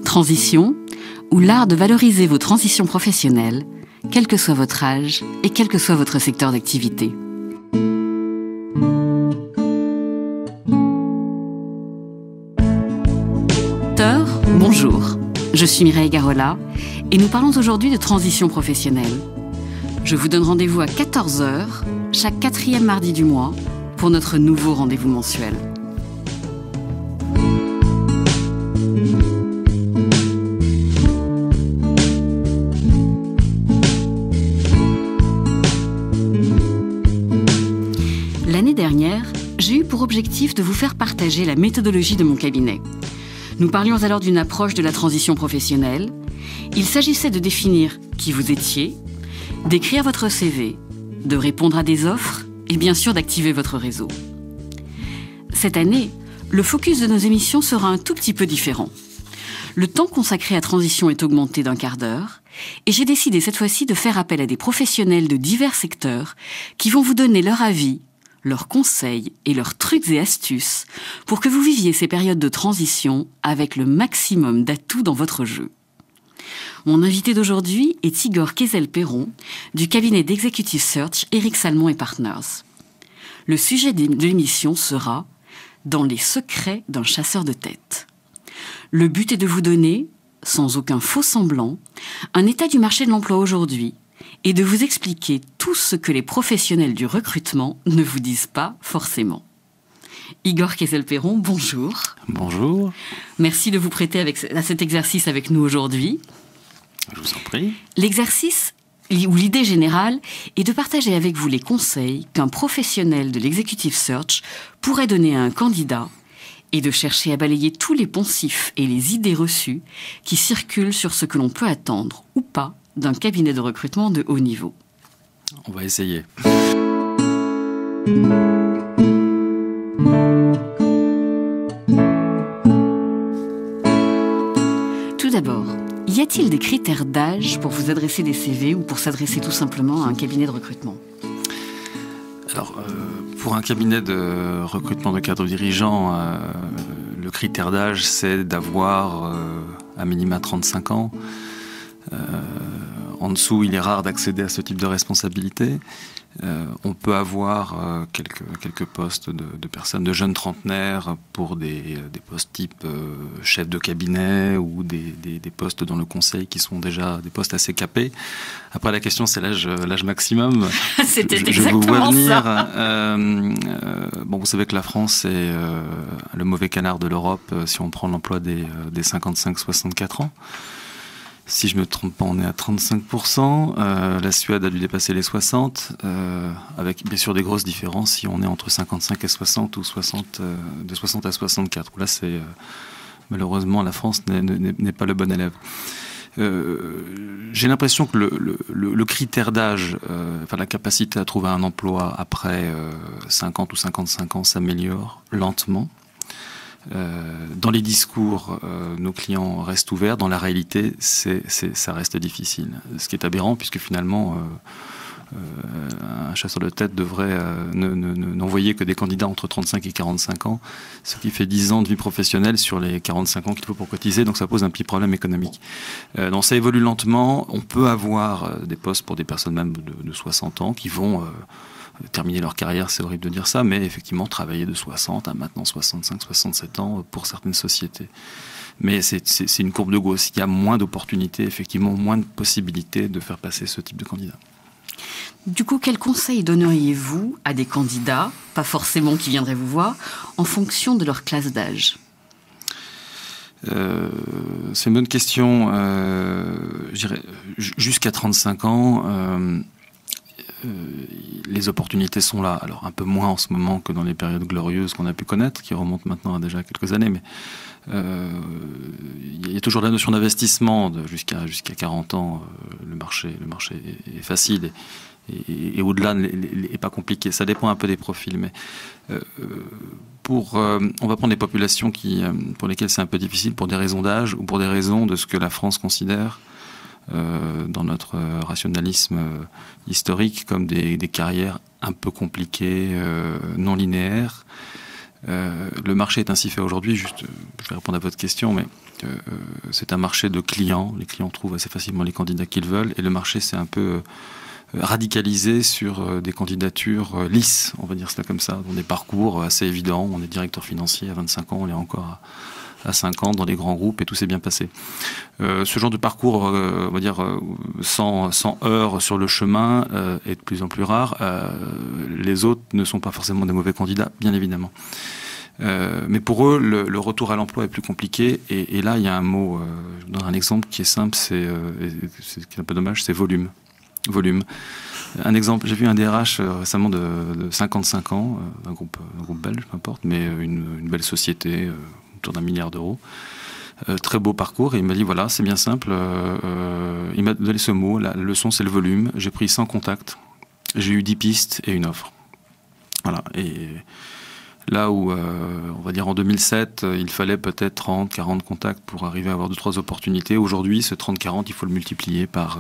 Transition, ou l'art de valoriser vos transitions professionnelles, quel que soit votre âge et quel que soit votre secteur d'activité. Bonjour, je suis Mireille Garola et nous parlons aujourd'hui de transition professionnelle. Je vous donne rendez-vous à 14 h, chaque 4e mardi du mois, pour notre nouveau rendez-vous mensuel. L'année dernière, j'ai eu pour objectif de vous faire partager la méthodologie de mon cabinet. Nous parlions alors d'une approche de la transition professionnelle. Il s'agissait de définir qui vous étiez, d'écrire votre CV, de répondre à des offres et bien sûr d'activer votre réseau. Cette année, le focus de nos émissions sera un tout petit peu différent. Le temps consacré à transition est augmenté d'1 quart d'heure et j'ai décidé cette fois-ci de faire appel à des professionnels de divers secteurs qui vont vous donner leur avis, leurs conseils et leurs trucs et astuces pour que vous viviez ces périodes de transition avec le maximum d'atouts dans votre jeu. Mon invité d'aujourd'hui est Igor Kayzel-Perron du cabinet d'Executive Search Eric Salmon & Partners. Le sujet de l'émission sera « Dans les secrets d'un chasseur de tête ». Le but est de vous donner, sans aucun faux semblant, un état du marché de l'emploi aujourd'hui et de vous expliquer tout ce que les professionnels du recrutement ne vous disent pas forcément. Igor Kayzel-Perron, bonjour. Bonjour. Merci de vous prêter à cet exercice avec nous aujourd'hui. Je vous en prie. L'exercice, ou l'idée générale, est de partager avec vous les conseils qu'un professionnel de l'executive search pourrait donner à un candidat et de chercher à balayer tous les poncifs et les idées reçues qui circulent sur ce que l'on peut attendre ou pas d'un cabinet de recrutement de haut niveau. On va essayer. Tout d'abord, y a-t-il des critères d'âge pour vous adresser des CV ou pour s'adresser tout simplement à un cabinet de recrutement ? Alors, pour un cabinet de recrutement de cadres dirigeants, le critère d'âge, c'est d'avoir à minima 35 ans. En dessous, il est rare d'accéder à ce type de responsabilité. On peut avoir quelques postes de personnes, de jeunes trentenaires pour des postes type chef de cabinet ou des postes dans le conseil qui sont déjà des postes assez capés. Après, la question, c'est l'âge maximum. C'était je vous vois exactement venir. ça. Bon, vous savez que la France est le mauvais canard de l'Europe si on prend l'emploi des 55-64 ans. Si je ne me trompe pas, on est à 35%. La Suède a dû dépasser les 60%, avec bien sûr des grosses différences si on est entre 55 et 60 ou 60, de 60 à 64. Là, malheureusement, la France n'est pas le bon élève. J'ai l'impression que le critère d'âge, la capacité à trouver un emploi après 50 ou 55 ans s'améliore lentement. Dans les discours, nos clients restent ouverts. Dans la réalité, ça reste difficile. Ce qui est aberrant, puisque finalement, un chasseur de tête devrait n'envoyer que des candidats entre 35 et 45 ans, ce qui fait 10 ans de vie professionnelle sur les 45 ans qu'il faut pour cotiser, donc ça pose un petit problème économique. Donc ça évolue lentement. On peut avoir des postes pour des personnes même de 60 ans qui vont terminer leur carrière, c'est horrible de dire ça, mais effectivement travailler de 60 à maintenant 65, 67 ans pour certaines sociétés. Mais c'est une courbe de Gauss. Il y a moins d'opportunités, effectivement, moins de possibilités de faire passer ce type de candidat. Du coup, quels conseils donneriez-vous à des candidats, pas forcément qui viendraient vous voir, en fonction de leur classe d'âge ? C'est une bonne question. Je dirais, jusqu'à 35 ans, les opportunités sont là. Alors un peu moins en ce moment que dans les périodes glorieuses qu'on a pu connaître, qui remontent maintenant à déjà quelques années, mais il y a toujours la notion d'investissement. Jusqu'à 40 ans, le marché est facile et au-delà n'est pas compliqué. Ça dépend un peu des profils, mais on va prendre des populations pour lesquelles c'est un peu difficile pour des raisons d'âge ou pour des raisons de ce que la France considère dans notre rationalisme historique comme des carrières un peu compliquées, non linéaires. Le marché est ainsi fait aujourd'hui, je vais répondre à votre question, mais c'est un marché de clients. Les clients trouvent assez facilement les candidats qu'ils veulent, et le marché s'est un peu radicalisé sur des candidatures lisses, on va dire cela comme ça, dans des parcours assez évidents. On est directeur financier à 25 ans, on est encore à 50 dans des grands groupes et tout s'est bien passé. Ce genre de parcours, on va dire, sans heurts sur le chemin est de plus en plus rare. Les autres ne sont pas forcément des mauvais candidats, bien évidemment. Mais pour eux, le retour à l'emploi est plus compliqué. Et là, il y a un mot, je vous donne un exemple qui est simple, c'est un peu dommage, c'est volume. Un exemple, j'ai vu un DRH récemment de 55 ans, un groupe belge, peu importe, mais une belle société, autour d'1 milliard d'euros. Très beau parcours, et il m'a dit voilà, c'est bien simple. Il m'a donné ce mot, la leçon c'est le volume. J'ai pris 100 contacts, j'ai eu 10 pistes et une offre. Voilà, et là où, on va dire en 2007, il fallait peut-être 30, 40 contacts pour arriver à avoir 2-3 opportunités. Aujourd'hui, ce 30-40, il faut le multiplier par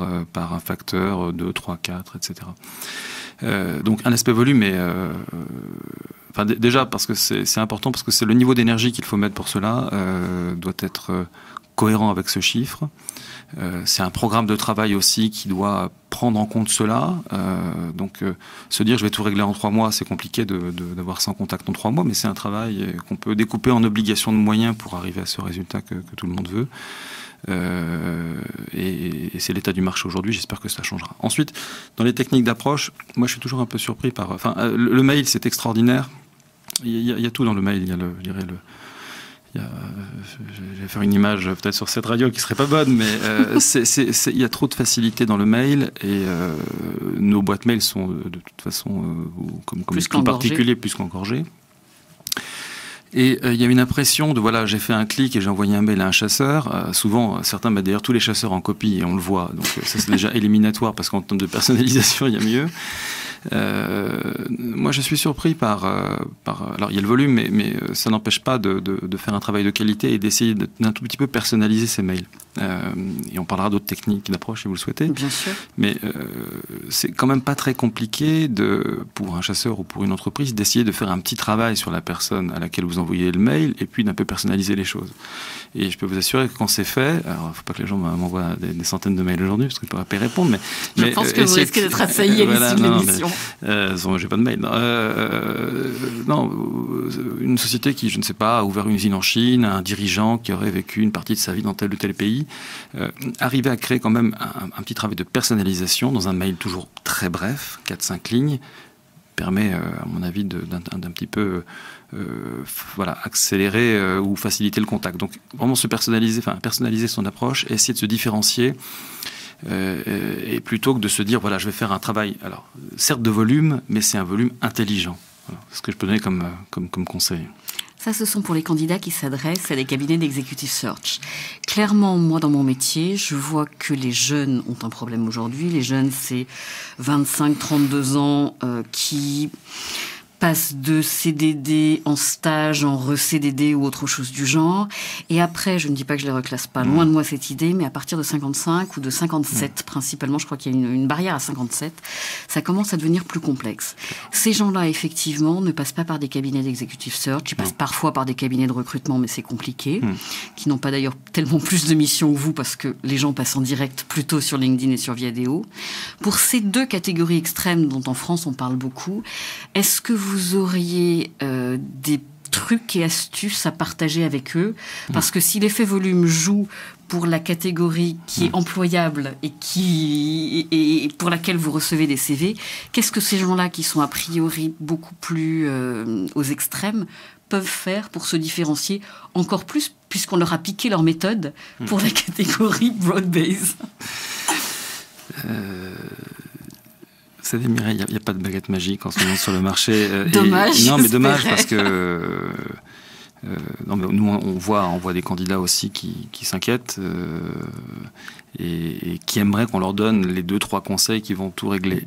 un facteur 2, 3, 4, etc. Donc un aspect volume est... déjà parce que c'est important, parce que c'est le niveau d'énergie qu'il faut mettre pour cela doit être cohérent avec ce chiffre. C'est un programme de travail aussi qui doit prendre en compte cela. Donc se dire je vais tout régler en 3 mois, c'est compliqué d'avoir 100 contacts en 3 mois, mais c'est un travail qu'on peut découper en obligations de moyens pour arriver à ce résultat que tout le monde veut. Et c'est l'état du marché aujourd'hui, j'espère que ça changera. Ensuite, dans les techniques d'approche, moi je suis toujours un peu surpris par... le mail, c'est extraordinaire. Il y a tout dans le mail. Je vais faire une image peut-être sur cette radio qui serait pas bonne, mais il y a trop de facilité dans le mail, et nos boîtes mail sont de toute façon, comme tout particulier, plus qu'engorgées. Et il y a une impression de voilà, j'ai fait un clic et j'ai envoyé un mail à un chasseur. Souvent, certains mettent d'ailleurs tous les chasseurs en copie et on le voit. Donc ça, c'est déjà éliminatoire, parce qu'en termes de personnalisation, il y a mieux. Moi, je suis surpris par alors, il y a le volume, mais ça n'empêche pas de faire un travail de qualité et d'essayer d'un tout petit peu personnaliser ces mails. Et on parlera d'autres techniques d'approche si vous le souhaitez. Bien sûr. Mais c'est quand même pas très compliqué pour un chasseur ou pour une entreprise d'essayer de faire un petit travail sur la personne à laquelle vous envoyez le mail, et puis d'un peu personnaliser les choses. Et je peux vous assurer que quand c'est fait, alors il ne faut pas que les gens m'envoient des centaines de mails aujourd'hui, parce que je ne pourrais pas y répondre, mais je pense que vous risquez d'être assailli à l'issue de l'émission. J'ai pas de mail. Non, une société qui, je ne sais pas, a ouvert une usine en Chine, un dirigeant qui aurait vécu une partie de sa vie dans tel ou tel pays, arriver à créer quand même un petit travail de personnalisation dans un mail toujours très bref, 4-5 lignes, permet, à mon avis, d'un petit peu accélérer ou faciliter le contact. Donc vraiment personnaliser son approche, et essayer de se différencier. Et plutôt que de se dire voilà, je vais faire un travail, alors certes de volume, mais c'est un volume intelligent. Voilà, c'est ce que je peux donner comme conseil. Ça, ce sont pour les candidats qui s'adressent à des cabinets d'executive search. Clairement, moi, dans mon métier, je vois que les jeunes ont un problème aujourd'hui. Les jeunes, c'est 25-32 ans qui passent de CDD en stage, en re-CDD ou autre chose du genre. Et après, je ne dis pas que je les reclasse pas, loin de moi cette idée, mais à partir de 55 ou de 57 principalement, je crois qu'il y a une barrière à 57, ça commence à devenir plus complexe. Ces gens-là, effectivement, ne passent pas par des cabinets d'executive search, ils passent parfois par des cabinets de recrutement, mais c'est compliqué, qui n'ont pas d'ailleurs tellement plus de missions que vous, parce que les gens passent en direct plutôt sur LinkedIn et sur Viadeo. Pour ces deux catégories extrêmes dont en France on parle beaucoup, est-ce que vous auriez des trucs et astuces à partager avec eux? Parce que si l'effet volume joue pour la catégorie qui est employable et pour laquelle vous recevez des CV, qu'est-ce que ces gens-là, qui sont a priori beaucoup plus aux extrêmes, peuvent faire pour se différencier encore plus, puisqu'on leur a piqué leur méthode pour la catégorie broad-base? Vous savez, Mireille, il n'y a pas de baguette magique en ce moment sur le marché. Dommage. Non, mais dommage parce que non, mais nous, on voit des candidats aussi qui s'inquiètent et qui aimeraient qu'on leur donne les 2-3 conseils qui vont tout régler.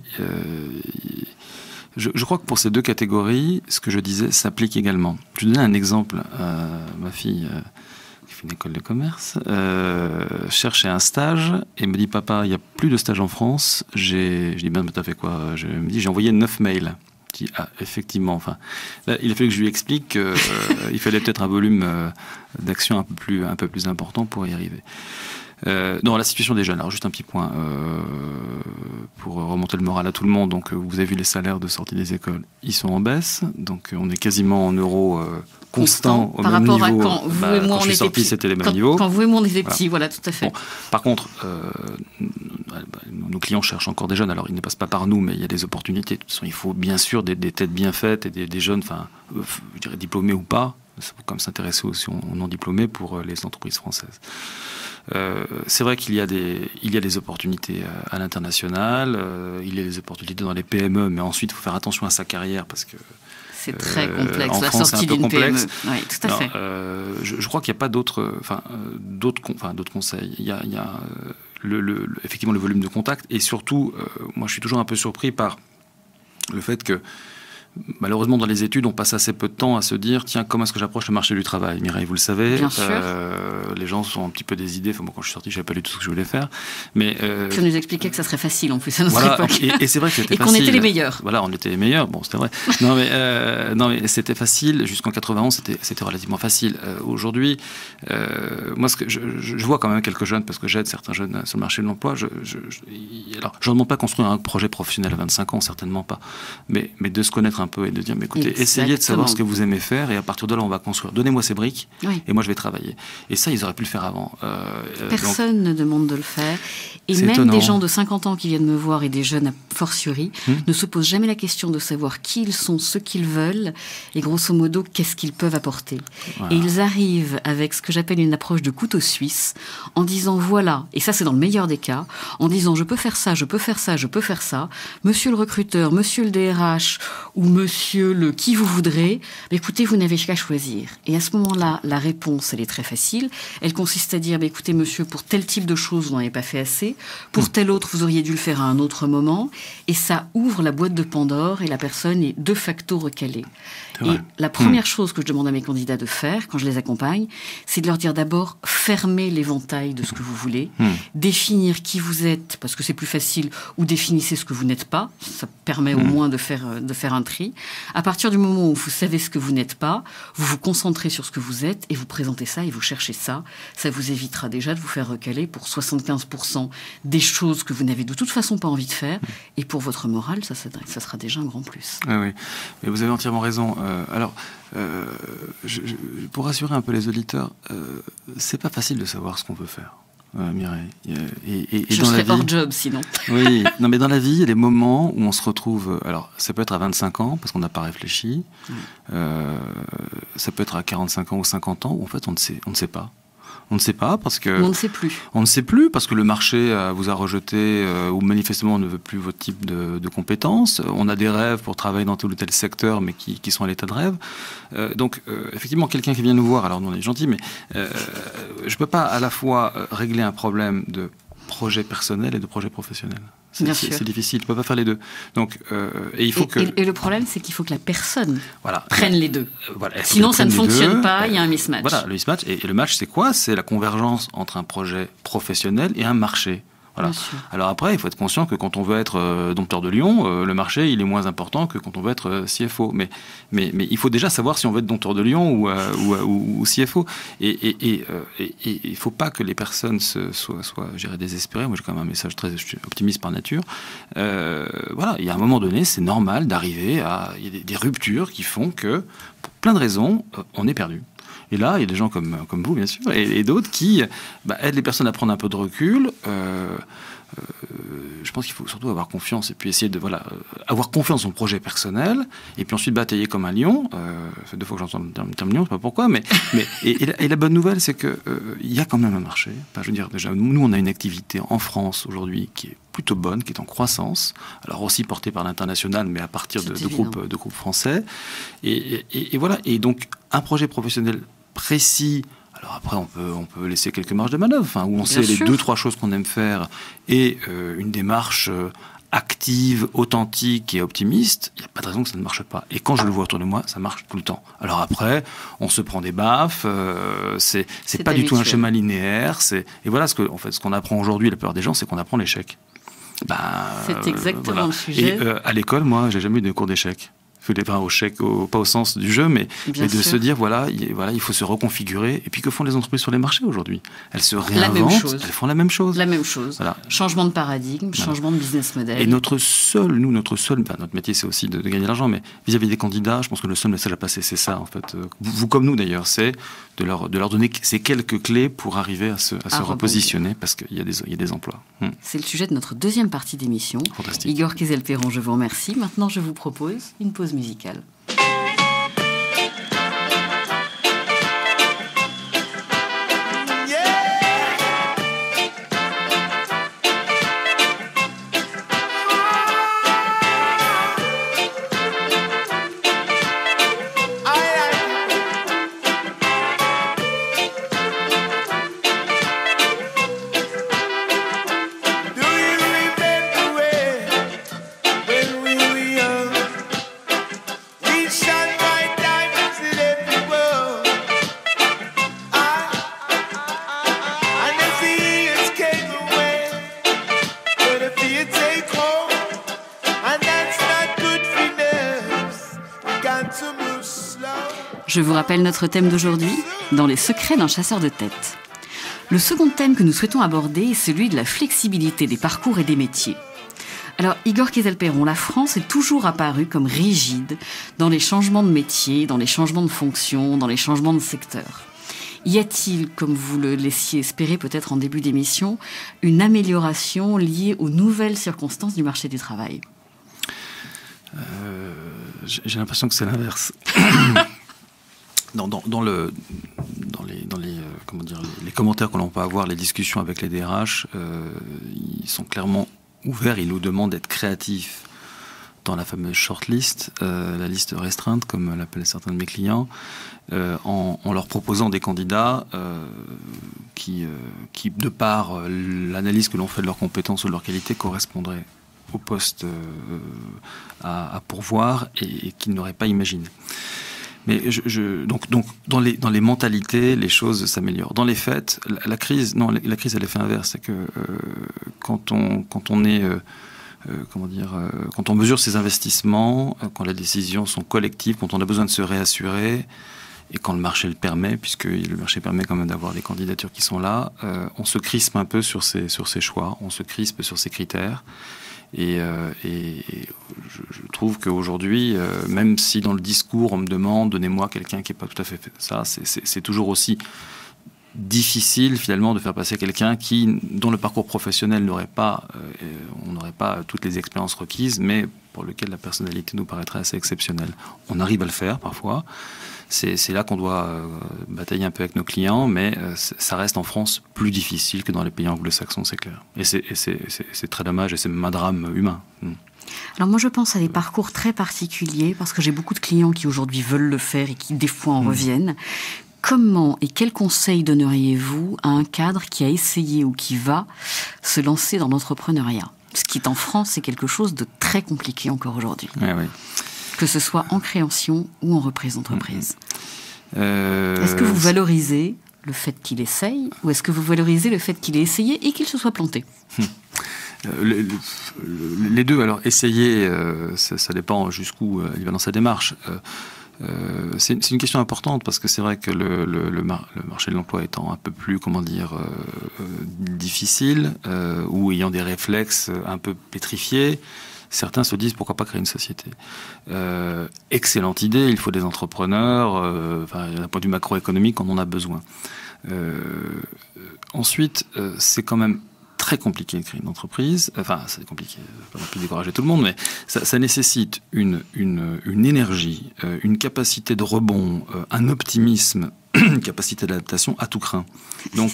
Je crois que pour ces deux catégories, ce que je disais s'applique également. Je vais donner un exemple. Ma fille, qui fait une école de commerce, cherchait un stage et me dit « Papa, il n'y a plus de stage en France. » Je dis « Ben, t'as fait quoi ?» Je me dis « J'ai envoyé 9 mails. » Je dis « Ah, effectivement. » Enfin, là, il a fallu que je lui explique qu'il fallait peut-être un volume d'action un peu plus important pour y arriver. Non, la situation des jeunes. Alors juste un petit point pour remonter le moral à tout le monde. Donc vous avez vu les salaires de sortie des écoles, ils sont en baisse. Donc on est quasiment en euros constant au par même rapport niveau. À quand vous et moi quand je suis sorti, c'était les mêmes niveaux. Quand vous et moi on était petits, voilà, tout à fait. Bon, par contre, nos clients cherchent encore des jeunes. Alors ils ne passent pas par nous, mais il y a des opportunités. De toute façon, il faut bien sûr des têtes bien faites et des jeunes, enfin, je dirais diplômés ou pas. Ça faut quand même s'intéresser aussi aux non diplômés pour les entreprises françaises. C'est vrai qu'il y a des opportunités à l'international, il y a des opportunités dans les PME, mais ensuite il faut faire attention à sa carrière parce que c'est très complexe, en la France, sortie d'une PME. Oui, tout à fait. Je crois qu'il n'y a pas d'autres conseils. Il y a effectivement le volume de contact et surtout, moi je suis toujours un peu surpris par le fait que malheureusement, dans les études, on passe assez peu de temps à se dire tiens, comment est-ce que j'approche le marché du travail? Mireille, vous le savez, les gens ont un petit peu des idées. Enfin, moi, quand je suis sorti, je ne savais pas du tout ce que je voulais faire. Mais tu nous expliquais que ça serait facile en plus à notre époque. Et c'est vrai que c'était facile. Et qu'on était les meilleurs. Voilà, on était les meilleurs. Bon, c'était vrai. Non, mais c'était facile. Jusqu'en 91, c'était relativement facile. Aujourd'hui, moi, ce que je vois quand même quelques jeunes, parce que j'aide certains jeunes sur le marché de l'emploi. Alors, je ne demande pas construire un projet professionnel à 25 ans, certainement pas. Mais de se connaître un peu et de dire, mais écoutez, essayez de savoir ce que vous aimez faire et à partir de là, on va construire. Donnez-moi ces briques et moi, je vais travailler. Et ça, ils auraient pu le faire avant. Personne ne demande de le faire. Et même étonnant. Des gens de 50 ans qui viennent me voir et des jeunes a fortiori ne se posent jamais la question de savoir qui ils sont, ce qu'ils veulent et grosso modo, qu'est-ce qu'ils peuvent apporter. Voilà. Et ils arrivent avec ce que j'appelle une approche de couteau suisse en disant, voilà, et ça c'est dans le meilleur des cas, en disant, je peux faire ça, je peux faire ça, je peux faire ça. Monsieur le recruteur, monsieur le DRH ou monsieur le qui vous voudrez, écoutez, vous n'avez qu'à choisir. Et à ce moment-là, la réponse, elle est très facile. Elle consiste à dire, écoutez, monsieur, pour tel type de choses, vous n'en avez pas fait assez. Pour tel autre, vous auriez dû le faire à un autre moment. Et ça ouvre la boîte de Pandore et la personne est de facto recalée. Et la première chose que je demande à mes candidats de faire, quand je les accompagne, c'est de leur dire d'abord, fermez l'éventail de ce que vous voulez, définir qui vous êtes, parce que c'est plus facile, ou définissez ce que vous n'êtes pas. Ça permet au moins de faire un tri. À partir du moment où vous savez ce que vous n'êtes pas, vous vous concentrez sur ce que vous êtes et vous présentez ça et vous cherchez ça. Ça vous évitera déjà de vous faire recaler pour 75% des choses que vous n'avez de toute façon pas envie de faire. Et pour votre morale, ça sera déjà un grand plus. Ah oui, mais vous avez entièrement raison. Pour rassurer un peu les auditeurs, c'est pas facile de savoir ce qu'on veut faire. Mireille. Je serais hors job sinon. Oui, non, mais dans la vie, il y a des moments où on se retrouve. Alors, ça peut être à 25 ans, parce qu'on n'a pas réfléchi. Ça peut être à 45 ans ou 50 ans, où en fait, on ne sait pas. On ne sait pas parce que... On ne sait plus. On ne sait plus parce que le marché vous a rejeté ou manifestement ne veut plus votre type de compétences. On a des rêves pour travailler dans tel ou tel secteur mais qui sont à l'état de rêve. Donc effectivement, quelqu'un qui vient nous voir, alors nous on est gentil, mais je ne peux pas à la fois régler un problème de projet personnel et de projet professionnel. C'est difficile, tu ne peux pas faire les deux. Donc, et le problème, c'est qu'il faut que la personne prenne les deux. Voilà, sinon, ça ne fonctionne pas, il y a un mismatch. Voilà, le mismatch. Et le match, c'est quoi? C'est la convergence entre un projet professionnel et un marché. Voilà. Alors après, il faut être conscient que quand on veut être dompteur de lion, le marché il est moins important que quand on veut être CFO. Mais il faut déjà savoir si on veut être dompteur de lion ou CFO. Et il ne faut pas que les personnes soient je dirais, désespérées. Moi, j'ai quand même un message très optimiste par nature. Voilà, il y a un moment donné, c'est normal d'arriver à... Il y a des ruptures qui font que, pour plein de raisons, on est perdu. Et là, il y a des gens comme vous, bien sûr, et d'autres qui aident les personnes à prendre un peu de recul. je pense qu'il faut surtout avoir confiance et puis essayer de avoir confiance dans le projet personnel et puis ensuite batailler comme un lion. Ça fait 2 fois que j'entends le terme lion, je sais pas pourquoi, mais la bonne nouvelle, c'est que il y a quand même un marché. Enfin, je veux dire, déjà, nous, on a une activité en France aujourd'hui qui est plutôt bonne, qui est en croissance, alors aussi portée par l'international, mais à partir de groupes français. Et voilà. Et donc, un projet professionnel précis. Alors après, on peut laisser quelques marges de manœuvre, où on sait les 2-3 choses qu'on aime faire et une démarche active, authentique et optimiste. Il n'y a pas de raison que ça ne marche pas. Et quand je le vois autour de moi, ça marche tout le temps. Alors après, on se prend des baffes. C'est pas habituel. Du tout un schéma linéaire. Et voilà ce qu'on apprend aujourd'hui, la plupart des gens, c'est qu'on apprend l'échec. C'est exactement le sujet. Et à l'école, moi, j'ai jamais eu de cours d'échec. Pas au sens du jeu, mais de se dire, il faut se reconfigurer. Et puis, que font les entreprises sur les marchés aujourd'hui? Elles se réinventent, elles font la même chose. La même chose. Voilà. Changement de paradigme, changement de business model. Et notre métier, c'est aussi de gagner de l'argent, mais vis-à-vis des candidats, je pense que le seul message à passer, c'est ça, en fait. Vous comme nous, d'ailleurs, c'est de leur donner ces quelques clés pour arriver à se repositionner, parce qu'il y a des emplois. C'est le sujet de notre deuxième partie d'émission. Fantastique. Igor Kieselperron, je vous remercie. Maintenant, je vous propose une pause musicale. Je vous rappelle notre thème d'aujourd'hui, dans les secrets d'un chasseur de tête. Le second thème que nous souhaitons aborder est celui de la flexibilité des parcours et des métiers. Alors, Igor Kieselperron, la France est toujours apparue comme rigide dans les changements de métier, dans les changements de fonction, dans les changements de secteur. Y a-t-il, comme vous le laissiez espérer peut-être en début d'émission, une amélioration liée aux nouvelles circonstances du marché du travail ? J'ai l'impression que c'est l'inverse. Dans les commentaires que l'on peut avoir, les discussions avec les DRH, ils sont clairement ouverts. Ils nous demandent d'être créatifs dans la fameuse shortlist, la liste restreinte, comme l'appellent certains de mes clients, en leur proposant des candidats qui, de par l'analyse que l'on fait de leurs compétences ou de leurs qualités, correspondraient au poste à pourvoir et qu'ils n'auraient pas imaginé. Mais donc dans les mentalités, les choses s'améliorent. Dans les faits, la crise a l'effet inverse. C'est que quand on mesure ses investissements, quand les décisions sont collectives, quand on a besoin de se réassurer, et quand le marché le permet, puisque le marché permet quand même d'avoir des candidatures qui sont là, on se crispe un peu sur ses choix, on se crispe sur ses critères. Et je trouve qu'aujourd'hui, même si dans le discours on me demande donnez-moi quelqu'un qui n'est pas tout à fait ça, c'est toujours aussi difficile finalement de faire passer quelqu'un dont le parcours professionnel on n'aurait pas toutes les expériences requises, mais pour lequel la personnalité nous paraîtrait assez exceptionnelle. On arrive à le faire parfois. C'est là qu'on doit batailler un peu avec nos clients, mais ça reste en France plus difficile que dans les pays anglo-saxons, c'est clair. Et c'est très dommage, et c'est même un drame humain. Alors moi je pense à des parcours très particuliers, parce que j'ai beaucoup de clients qui aujourd'hui veulent le faire et qui des fois en reviennent. Comment et quels conseils donneriez-vous à un cadre qui a essayé ou qui va se lancer dans l'entrepreneuriat ? Ce qui est en France, c'est quelque chose de très compliqué encore aujourd'hui. Oui. Que ce soit en création ou en reprise d'entreprise. Est-ce que vous valorisez le fait qu'il essaye, ou est-ce que vous valorisez le fait qu'il ait essayé et qu'il se soit planté ? Les deux. Alors, essayer, ça dépend jusqu'où il va dans sa démarche. C'est une question importante, parce que c'est vrai que le marché de l'emploi étant un peu plus, difficile, ou ayant des réflexes un peu pétrifiés, certains se disent pourquoi pas créer une société. Excellente idée, il faut des entrepreneurs, d'un point de vue macroéconomique, on en a besoin. Ensuite, c'est quand même très compliqué de créer une entreprise. Enfin, c'est compliqué, pas non plus décourager tout le monde, mais ça nécessite une énergie, une capacité de rebond, un optimisme, une capacité d'adaptation à tout craint. Donc,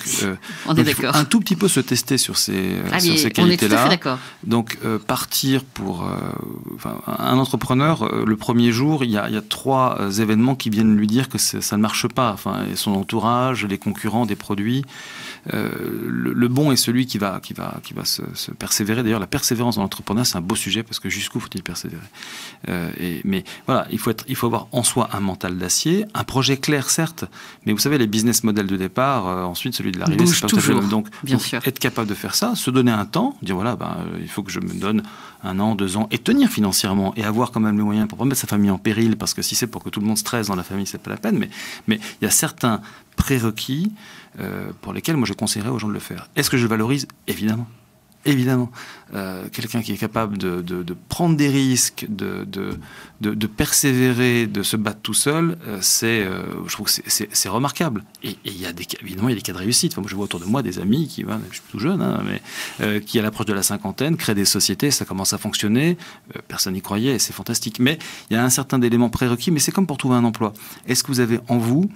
on est d'accord. Un tout petit peu se tester sur ces qualités-là. On est tout à fait d'accord. Donc, partir pour... un entrepreneur, le premier jour, il y a 3 événements qui viennent lui dire que ça ne marche pas. Enfin, et son entourage, les concurrents des produits. Le bon est celui qui va se persévérer. D'ailleurs, la persévérance dans l'entrepreneuriat, c'est un beau sujet parce que jusqu'où faut-il persévérer. Mais voilà, il faut avoir en soi un mental d'acier, un projet clair, certes. Mais vous savez, les business models de départ, ensuite celui de l'arrivée, c'est pas tout à fait le même. Donc, être capable de faire ça, se donner un temps, dire voilà, il faut que je me donne 1 an, 2 ans, et tenir financièrement, et avoir quand même les moyens pour pas mettre sa famille en péril, parce que si c'est pour que tout le monde stresse dans la famille, c'est pas la peine. Mais il y a certains prérequis pour lesquels moi je conseillerais aux gens de le faire. Est-ce que je valorise ? Évidemment. Évidemment, quelqu'un qui est capable de prendre des risques, de persévérer, de se battre tout seul, je trouve que c'est remarquable. Et évidemment, il y a des cas de réussite. Enfin, moi, je vois autour de moi des amis je suis tout jeune, mais qui, à l'approche de la cinquantaine, créent des sociétés, ça commence à fonctionner. Personne n'y croyait, et c'est fantastique. Mais il y a un certain élément prérequis, mais c'est comme pour trouver un emploi. Est-ce que vous avez en vous,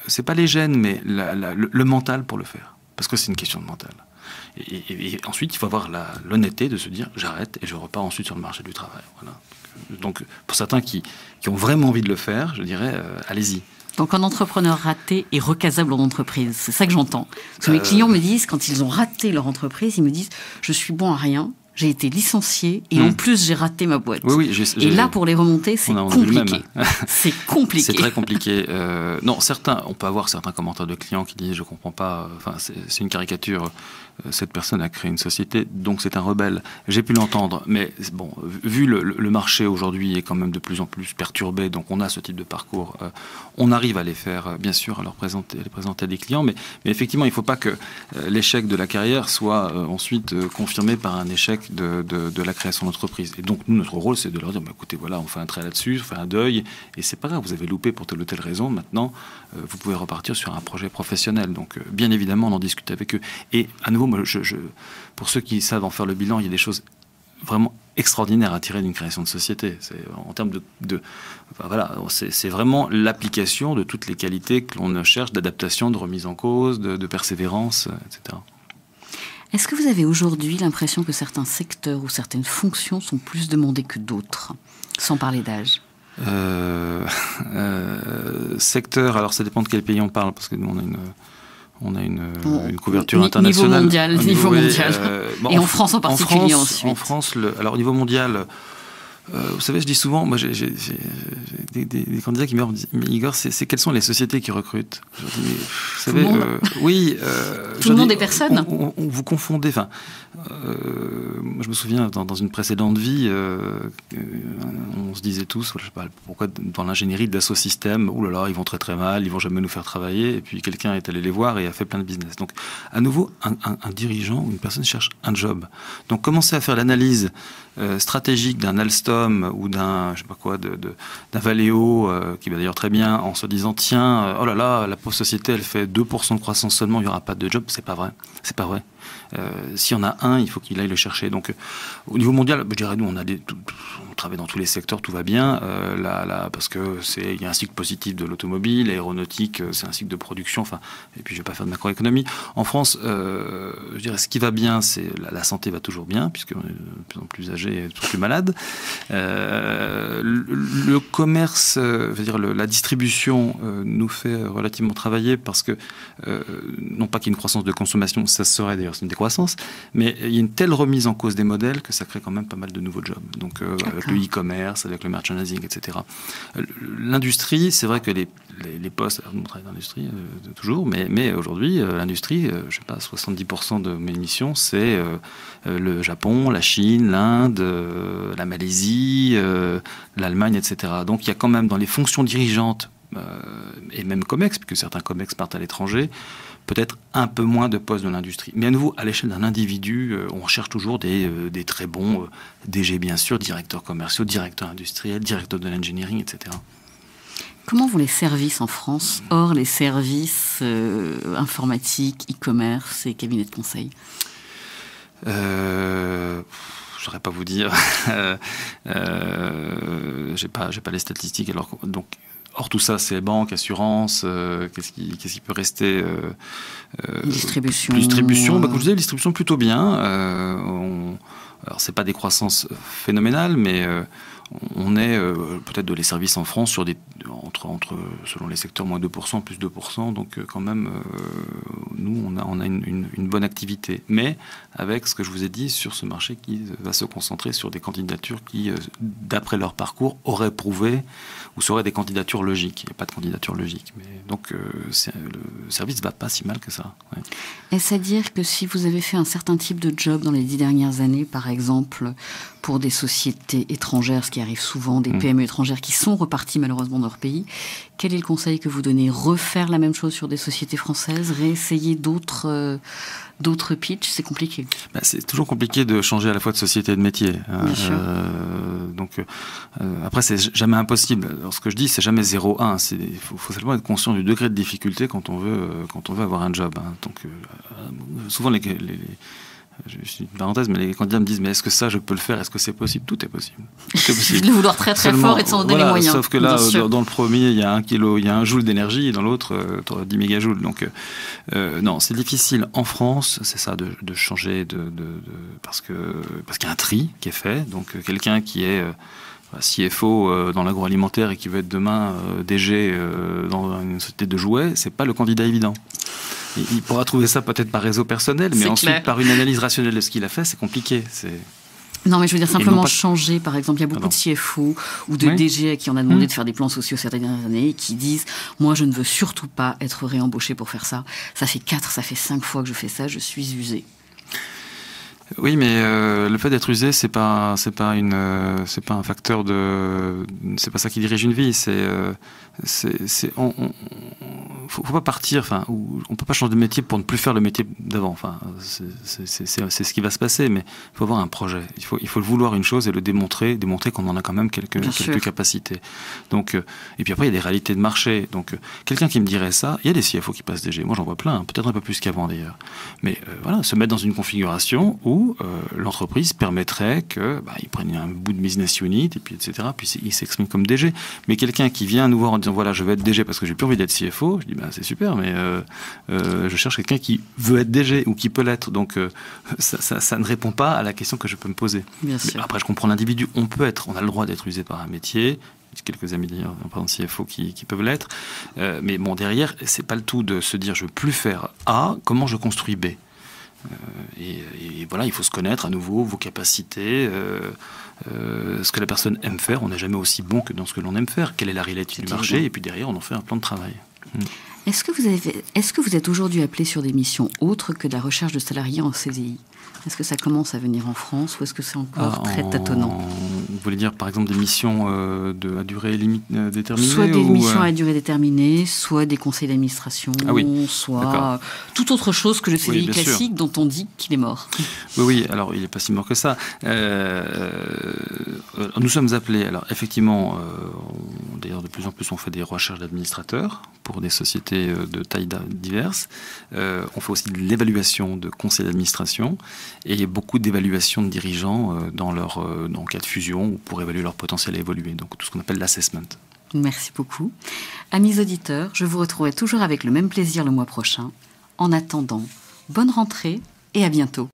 c'est pas les gènes, mais le mental pour le faire ? Parce que c'est une question de mental. Et ensuite, il faut avoir l'honnêteté de se dire j'arrête et je repars ensuite sur le marché du travail. Voilà. Donc, pour certains qui ont vraiment envie de le faire, je dirais allez-y. Donc, un entrepreneur raté est recasable en entreprise. C'est ça que j'entends. Parce que mes clients me disent, quand ils ont raté leur entreprise, ils me disent je suis bon à rien. J'ai été licencié et en plus j'ai raté ma boîte. Oui, et là, pour les remonter, c'est compliqué. C'est compliqué. C'est très compliqué. Non, on peut avoir certains commentaires de clients qui disent je comprends pas. Enfin, c'est une caricature. Cette personne a créé une société, donc c'est un rebelle. J'ai pu l'entendre, mais bon, vu le marché aujourd'hui est quand même de plus en plus perturbé, donc on a ce type de parcours. On arrive à les faire, bien sûr, à les présenter à des clients, mais effectivement, il ne faut pas que l'échec de la carrière soit ensuite confirmé par un échec de la création d'entreprise. Et donc, nous, notre rôle, c'est de leur dire, écoutez, voilà, on fait un trait là-dessus, on fait un deuil, et c'est pas grave, vous avez loupé pour telle ou telle raison, maintenant, vous pouvez repartir sur un projet professionnel. Donc, bien évidemment, on en discute avec eux. Et à nouveau, moi, pour ceux qui savent en faire le bilan, il y a des choses vraiment extraordinaires à tirer d'une création de société. En termes c'est vraiment l'application de toutes les qualités que l'on cherche, d'adaptation, de remise en cause, de persévérance, etc. Est-ce que vous avez aujourd'hui l'impression que certains secteurs ou certaines fonctions sont plus demandées que d'autres, sans parler d'âge ? Secteur, alors ça dépend de quel pays on parle, parce que nous on a une couverture internationale. Niveau mondial. Et en France en particulier ensuite. En France, alors au niveau mondial, vous savez, je dis souvent, moi j'ai des candidats qui me disent, mais Igor, quelles sont les sociétés qui recrutent ? Je dis, mais, vous savez, oui. Tout le monde est personne. On vous confondez. Enfin, moi je me souviens dans une précédente vie, on se disait tous, je sais pas pourquoi dans l'ingénierie de Dassault Systèmes, oulala, ils vont très très mal, ils vont jamais nous faire travailler. Et puis quelqu'un est allé les voir et a fait plein de business. Donc à nouveau, un dirigeant ou une personne cherche un job. Donc commencer à faire l'analyse stratégique d'un Alstom ou d'un, je sais pas quoi, d'un Valeo, qui va d'ailleurs très bien, en se disant tiens, oh là là, la pauvre société, elle fait 2% de croissance seulement, il n'y aura pas de job. C'est pas vrai. C'est pas vrai. S'il y en a un, il faut qu'il aille le chercher. Donc, au niveau mondial, je dirais, nous, on travaille dans tous les secteurs, tout va bien. Parce que il y a un cycle positif de l'automobile, l'aéronautique, c'est un cycle de production. Enfin, et puis je vais pas faire de macroéconomie. En France, je dirais, ce qui va bien, c'est la santé va toujours bien, puisqu'on est de plus en plus âgé, toujours plus malade. Le commerce, la distribution nous fait relativement travailler parce que non pas qu'il y ait une croissance de consommation, ça serait d'ailleurs c'est une décroissance, mais il y a une telle remise en cause des modèles que ça crée quand même pas mal de nouveaux jobs. Donc avec le e-commerce, avec le merchandising, etc. L'industrie, c'est vrai que les postes, nous on travaille dans l'industrie toujours, mais aujourd'hui l'industrie, je sais pas, 70% de mes missions, c'est le Japon, la Chine, l'Inde, la Malaisie, l'Allemagne, etc. Donc il y a quand même dans les fonctions dirigeantes et même COMEX, puisque certains COMEX partent à l'étranger, peut-être un peu moins de postes dans l'industrie. Mais à nouveau, à l'échelle d'un individu, on cherche toujours des très bons DG, bien sûr, directeurs commerciaux, directeurs industriels, directeurs de l'engineering, etc. Comment vont les services en France, hors les services informatiques, e-commerce et cabinets de conseil ? Je saurais pas vous dire. J'ai pas les statistiques. Alors, donc, hors tout ça, c'est banque, assurance. Qu'est-ce qui peut rester Distribution. Distribution. Comme je disais, distribution plutôt bien. Alors, c'est pas des croissances phénoménales, mais on est peut-être les services en France sur entre selon les secteurs moins 2%, plus 2%. Donc quand même, nous on a une bonne activité, mais avec ce que je vous ai dit sur ce marché qui va se concentrer sur des candidatures qui, d'après leur parcours, auraient prouvé ou seraient des candidatures logiques. Il n'y a pas de candidature logique, mais donc le service va pas si mal que ça. Ouais. Est-ce à dire que si vous avez fait un certain type de job dans les 10 dernières années, par exemple pour des sociétés étrangères, ce qui arrive souvent, des PME étrangères qui sont reparties malheureusement dans leur pays, quel est le conseil que vous donnez? Refaire la même chose sur des sociétés françaises? Réessayer d'autres pitchs? C'est compliqué. C'est toujours compliqué de changer à la fois de société et de métier. Bien sûr. Après, c'est jamais impossible. Alors, ce que je dis, c'est jamais 0-1. Il faut simplement être conscient du degré de difficulté quand on veut avoir un job. Donc, souvent, je suis une parenthèse, mais les candidats me disent, mais est-ce que ça, je peux le faire? Est-ce que c'est possible? Tout est possible. Tout est possible. De le vouloir très très Seulement, fort et de s'en donner les moyens. Sauf que là, dans le premier, il y a 1 kilo, il y a 1 joule d'énergie, et dans l'autre, 10 mégajoules. Donc, non, c'est difficile en France, c'est ça, de changer, parce qu'il y a un tri qui est fait. Donc, quelqu'un qui est CFO dans l'agroalimentaire et qui veut être demain DG dans une société de jouets, c'est pas le candidat évident. Il pourra trouver ça peut-être par réseau personnel, mais ensuite clair. Par une analyse rationnelle de ce qu'il a fait, c'est compliqué. Non, mais je veux dire simplement changer. Par exemple, il y a beaucoup de CFO ou de DG à qui on a demandé de faire des plans sociaux ces dernières années et qui disent « Moi, je ne veux surtout pas être réembauché pour faire ça. Ça fait 5 fois que je fais ça, je suis usé. » Oui, mais le fait d'être usé, c'est pas un facteur c'est pas ça qui dirige une vie. Faut pas partir. Enfin, on peut pas changer de métier pour ne plus faire le métier d'avant. Enfin, c'est ce qui va se passer. Mais il faut avoir un projet. Il faut le vouloir une chose et le démontrer qu'on en a quand même quelques capacités. Donc, et puis après, il y a des réalités de marché. Donc, quelqu'un qui me dirait ça, il y a des CFO qui passent DG. Moi, j'en vois plein. Peut-être un peu plus qu'avant d'ailleurs. Mais voilà, se mettre dans une configuration où l'entreprise permettrait qu'ils prennent un bout de business unit et puis etc. Puis ils s'expriment comme DG. Mais quelqu'un qui vient nous voir en disant voilà, je veux être DG parce que j'ai plus envie d'être CFO, je dis c'est super, mais je cherche quelqu'un qui veut être DG ou qui peut l'être. Donc ça ne répond pas à la question que je peux me poser. Bien sûr. Après, je comprends l'individu. On a le droit d'être usé par un métier. J'ai quelques amis d'ailleurs, par exemple CFO qui peuvent l'être. Mais bon, derrière, c'est pas le tout de se dire je veux plus faire A, comment je construis B. Et voilà, il faut se connaître à nouveau, vos capacités, ce que la personne aime faire. On n'est jamais aussi bon que dans ce que l'on aime faire. Quelle est la réalité du marché? Et puis derrière, on en fait un plan de travail. Est-ce que vous êtes aujourd'hui appelé sur des missions autres que de la recherche de salariés en CDI? Est-ce que ça commence à venir en France ou est-ce que c'est encore très tâtonnant? Vous voulez dire par exemple des missions à durée déterminée? Soit des missions à durée déterminée, soit des conseils d'administration, soit toute autre chose que le CDI classique dont on dit qu'il est mort. Oui, alors il n'est pas si mort que ça. Nous sommes appelés, alors effectivement, d'ailleurs de plus en plus on fait des recherches d'administrateurs pour des sociétés de tailles diverses. On fait aussi de l'évaluation de conseils d'administration. Et il y a beaucoup d'évaluations de dirigeants dans cas de fusion ou pour évaluer leur potentiel à évoluer. Donc tout ce qu'on appelle l'assessment. Merci beaucoup. Amis auditeurs, je vous retrouverai toujours avec le même plaisir le mois prochain. En attendant, bonne rentrée et à bientôt.